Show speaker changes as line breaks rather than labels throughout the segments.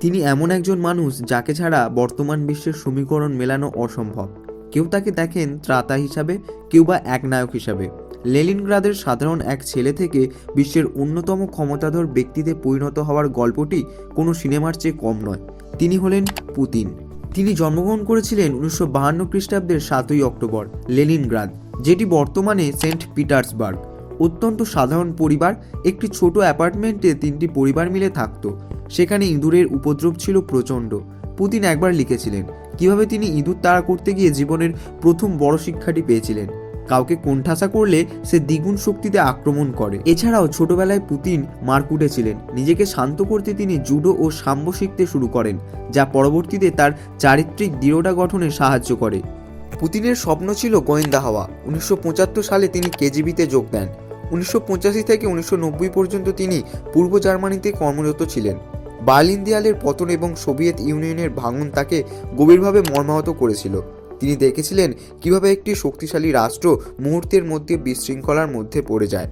তিনি এমন একজন মানুষ যাকে ছাড়া বর্তমান বিশ্বের সমীকরণ মেলানো অসম্ভব। কেউ তাকে দেখেন ত্রাতা হিসাবে, কেউ বা একনায়ক হিসাবে। লেনিনগ্রাদের সাধারণ এক ছেলে থেকে বিশ্বের অন্যতম ক্ষমতাধর ব্যক্তিতে পরিণত হওয়ার গল্পটি কোনো সিনেমার চেয়ে কম নয়। তিনি হলেন পুতিন। তিনি জন্মগ্রহণ করেছিলেন 1952 খ্রিস্টাব্দের 7ই অক্টোবর লেনিনগ্রাদ, যেটি বর্তমানে সেন্ট পিটার্সবার্গ। অত্যন্ত সাধারণ পরিবার, একটি ছোট অ্যাপার্টমেন্টে 3টি পরিবার মিলে থাকত। সেখানে ইঁদুরের উপদ্রব ছিল প্রচণ্ড। পুতিন একবার লিখেছিলেন কিভাবে তিনি ইঁদুর তাড়া করতে গিয়ে জীবনের প্রথম বড় শিক্ষাটি পেয়েছিলেন: কাউকে কোণঠাসা করলে সে দ্বিগুণ শক্তিতে আক্রমণ করে। এছাড়াও ছোটবেলায় পুতিন মারকুটে ছিলেন। নিজেকে শান্ত করতে তিনি জুডো ও সাম্বো শিখতে শুরু করেন, যা পরবর্তীতে তার চারিত্রিক দৃঢ়তা গঠনে সাহায্য করে। পুতিনের স্বপ্ন ছিল গোয়েন্দা হওয়া। 1975 সালে তিনি কেজিবিতে যোগ দেন। 1985 থেকে 1990 পর্যন্ত তিনি পূর্ব জার্মানিতে কর্মরত ছিলেন। বার্লিন দেয়ালের পতন এবং সোভিয়েত ইউনিয়নের ভাঙন তাকে গভীরভাবে মর্মাহত করেছিল। তিনি দেখেছিলেন কিভাবে একটি শক্তিশালী রাষ্ট্র মুহূর্তের মধ্যে বিশৃঙ্খলার মধ্যে পড়ে যায়।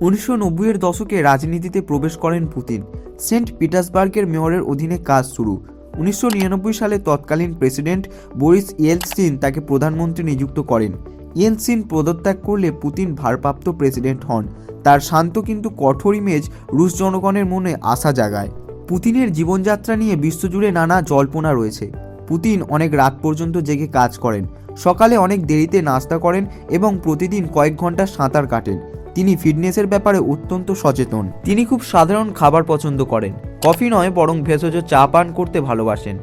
1990-এর দশকে রাজনীতিতে প্রবেশ করেন পুতিন। সেন্ট পিটার্সবার্গের মেয়রের অধীনে কাজ শুরু। 1999 সালে তৎকালীন প্রেসিডেন্ট বরিস ইয়েলৎসিন তাকে প্রধানমন্ত্রী নিযুক্ত করেন। ইয়েলৎসিন পদত্যাগ করলে পুতিন ভারপ্রাপ্ত প্রেসিডেন্ট হন। তার শান্ত কিন্তু কঠোর ইমেজ রুশ জনগণের মনে আশা জাগায়। পুতিনের জীবনযাত্রা নিয়ে বিশ্বজুড়ে নানা জল্পনা রয়েছে। পুতিন অনেক রাত পর্যন্ত জেগে কাজ করেন, সকালে অনেক দেরিতে নাস্তা করেন এবং প্রতিদিন কয়েক ঘন্টা সাঁতার কাটেন। তিনি ফিটনেসের ব্যাপারে অত্যন্ত সচেতন। তিনি খুব সাধারণ খাবার পছন্দ করেন, কফি নয় বরং ভেষজ চা পান করতে ভালোবাসেন।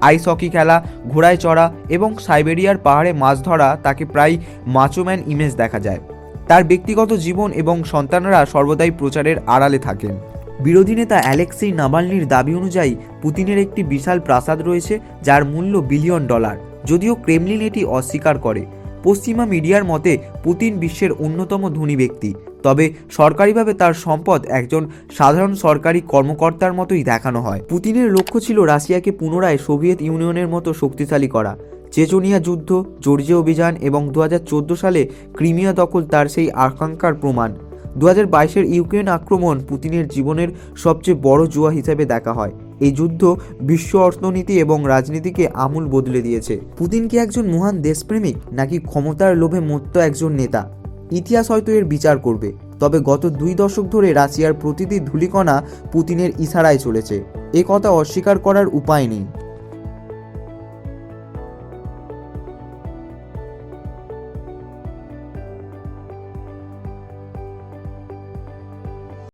আইস হকি খেলা, ঘোড়ায় চড়া এবং সাইবেরিয়ার পাহাড়ে মাছ ধরা তাকে প্রায় মাচোম্যান ইমেজ দেখা যায়। তার ব্যক্তিগত জীবন এবং সন্তানরা সর্বদাই প্রচারের আড়ালে থাকেন। বিরোধী নেতা অ্যালেক্সেই নাভালনির দাবি অনুযায়ী পুতিনের একটি বিশাল প্রাসাদ রয়েছে যার মূল্য $বিলিয়ন, যদিও ক্রেমলিন এটি অস্বীকার করে। পশ্চিমা মিডিয়ার মতে পুতিন বিশ্বের অন্যতম ধনী ব্যক্তি, তবে সরকারিভাবে তার সম্পদ একজন সাধারণ সরকারি কর্মকর্তার মতোই দেখানো হয়। পুতিনের লক্ষ্য ছিল রাশিয়াকে পুনরায় সোভিয়েত ইউনিয়নের মতো শক্তিশালী করা। চেচনিয়া যুদ্ধ, জর্জিয়া অভিযান এবং 2014 সালে ক্রিমিয়া দখল তার সেই আকাঙ্ক্ষার প্রমাণ। 2022-এর ইউক্রেন আক্রমণ পুতিনের জীবনের সবচেয়ে বড় জুয়া হিসেবে দেখা হয়। এই যুদ্ধ বিশ্ব অর্থনীতি এবং রাজনীতিকে আমূল বদলে দিয়েছে। পুতিন কি একজন মহান দেশপ্রেমিক নাকি ক্ষমতার লোভে মত্ত একজন নেতা? ইতিহাস হয়তো এর বিচার করবে। তবে গত 2 দশক ধরে রাশিয়ার প্রতিটি ধূলিকণা পুতিনের ইশারায় চলেছে। এ কথা অস্বীকার করার উপায় নেই।